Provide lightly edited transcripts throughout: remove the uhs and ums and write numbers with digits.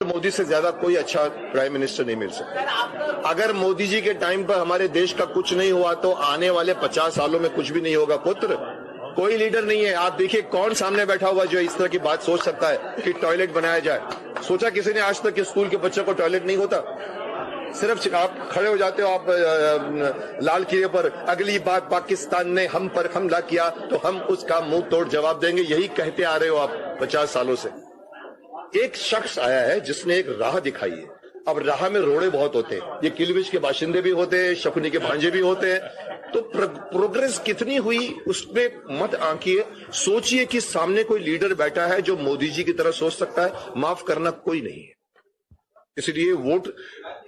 मोदी से ज्यादा कोई अच्छा प्राइम मिनिस्टर नहीं मिल सकता। अगर मोदी जी के टाइम पर हमारे देश का कुछ नहीं हुआ तो आने वाले 50 सालों में कुछ भी नहीं होगा। पुत्र, कोई लीडर नहीं है। आप देखिए कौन सामने बैठा हुआ जो इस तरह की बात सोच सकता है कि टॉयलेट बनाया जाए। सोचा किसी ने आज तक कि स्कूल के बच्चों को टॉयलेट नहीं होता? सिर्फ आप खड़े हो जाते हो आप लाल किले पर, अगली बार पाकिस्तान ने हम पर हमला किया तो हम उसका मुंह तोड़ जवाब देंगे। यही कहते आ रहे हो आप 50 सालों से। एक शख्स आया है जिसने एक राह दिखाई है। अब राह में रोड़े बहुत होते हैं। ये किलविच के बाशिंदे भी होते हैं, शकुनी के भांजे भी होते हैं। तो प्रोग्रेस कितनी हुई उसमें मत आंकिए। सोचिए कि सामने कोई लीडर बैठा है जो मोदी जी की तरह सोच सकता है। माफ करना कोई नहीं है। इसलिए वोट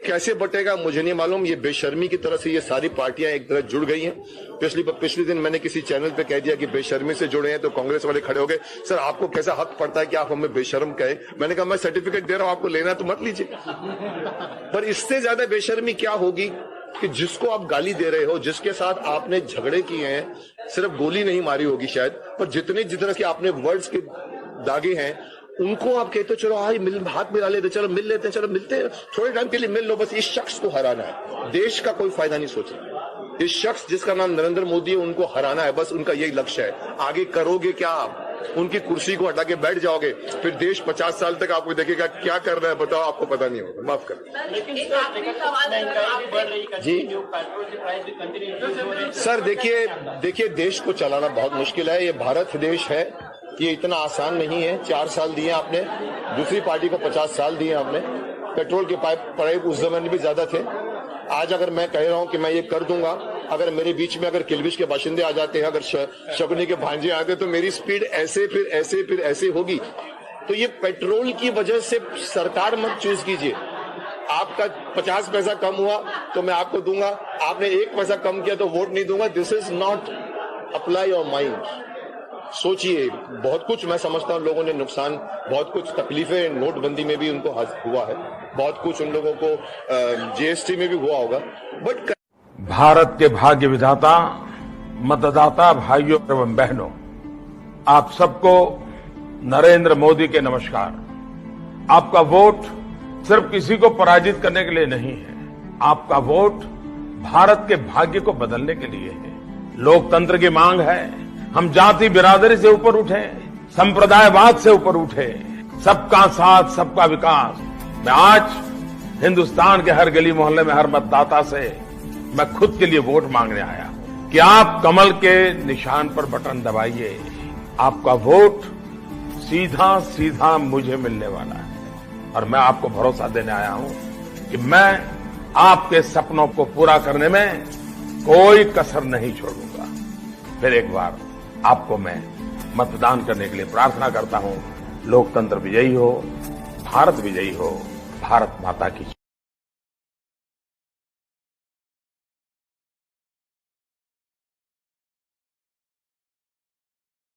कैसे बटेगा मुझे नहीं मालूम। ये बेशर्मी की तरह से ये सारी पार्टियां एक तरह जुड़ गई हैं। पिछले दिन मैंने किसी चैनल पे कह दिया कि बेशर्मी से जुड़े हैं, तो कांग्रेस वाले खड़े हो गए, सर आपको कैसा हक पड़ता है कि आप हमें बेशर्म कहें। मैंने कहा मैं सर्टिफिकेट दे रहा हूं, आपको लेना तो मत लीजिए। पर इससे ज्यादा बेशर्मी क्या होगी कि जिसको आप गाली दे रहे हो, जिसके साथ आपने झगड़े किए हैं, सिर्फ गोली नहीं मारी होगी शायद, पर जितने के आपने वर्ड्स के दागे हैं, उनको आप कहते हो चलो हाथ मिला लेते, चलो मिल लेते, चलो मिलते हैं थोड़े टाइम के लिए मिल लो। बस इस शख्स को हराना है। देश का कोई फायदा नहीं सोच रहा। इस शख्स जिसका नाम नरेंद्र मोदी है, उनको हराना है, बस उनका यही लक्ष्य है। आगे करोगे क्या आप? उनकी कुर्सी को हटा के बैठ जाओगे, फिर देश 50 साल तक आपको देखेगा क्या कर रहा है बताओ, आपको पता नहीं होगा। माफ कर जी सर। देखिए देश को चलाना बहुत मुश्किल है। ये भारत देश है, ये इतना आसान नहीं है। 4 साल दिए आपने, दूसरी पार्टी को 50 साल दिए आपने। पेट्रोल के पाइप उस जमाने भी ज्यादा थे। आज अगर मैं कह रहा हूं कि मैं ये कर दूंगा, अगर मेरे बीच में अगर किलबिश के बाशिंदे आ जाते हैं, अगर शकुनी के भांजे आते, तो मेरी स्पीड ऐसे फिर ऐसे होगी। तो ये पेट्रोल की वजह से सरकार मत चूज कीजिए। आपका 50 पैसा कम हुआ तो मैं आपको दूंगा, आपने 1 पैसा कम किया तो वोट नहीं दूंगा। This is not apply your mind. सोचिए, बहुत कुछ मैं समझता हूं लोगों ने नुकसान, बहुत कुछ तकलीफें नोटबंदी में भी उनको हुआ है, बहुत कुछ उन लोगों को जीएसटी में भी हुआ होगा। बट भारत के भाग्य विधाता, मतदाता भाइयों एवं बहनों, आप सबको नरेंद्र मोदी के नमस्कार। आपका वोट सिर्फ किसी को पराजित करने के लिए नहीं है, आपका वोट भारत के भाग्य को बदलने के लिए है। लोकतंत्र की मांग है हम जाति बिरादरी से ऊपर उठे, संप्रदायवाद से ऊपर उठे, सबका साथ सबका विकास। मैं आज हिंदुस्तान के हर गली मोहल्ले में हर मतदाता से मैं खुद के लिए वोट मांगने आया हूं कि आप कमल के निशान पर बटन दबाइए। आपका वोट सीधा सीधा मुझे मिलने वाला है और मैं आपको भरोसा देने आया हूं कि मैं आपके सपनों को पूरा करने में कोई कसर नहीं छोड़ूंगा। फिर एक बार आपको मैं मतदान करने के लिए प्रार्थना करता हूं। लोकतंत्र विजयी हो, भारत विजयी हो, भारत माता की।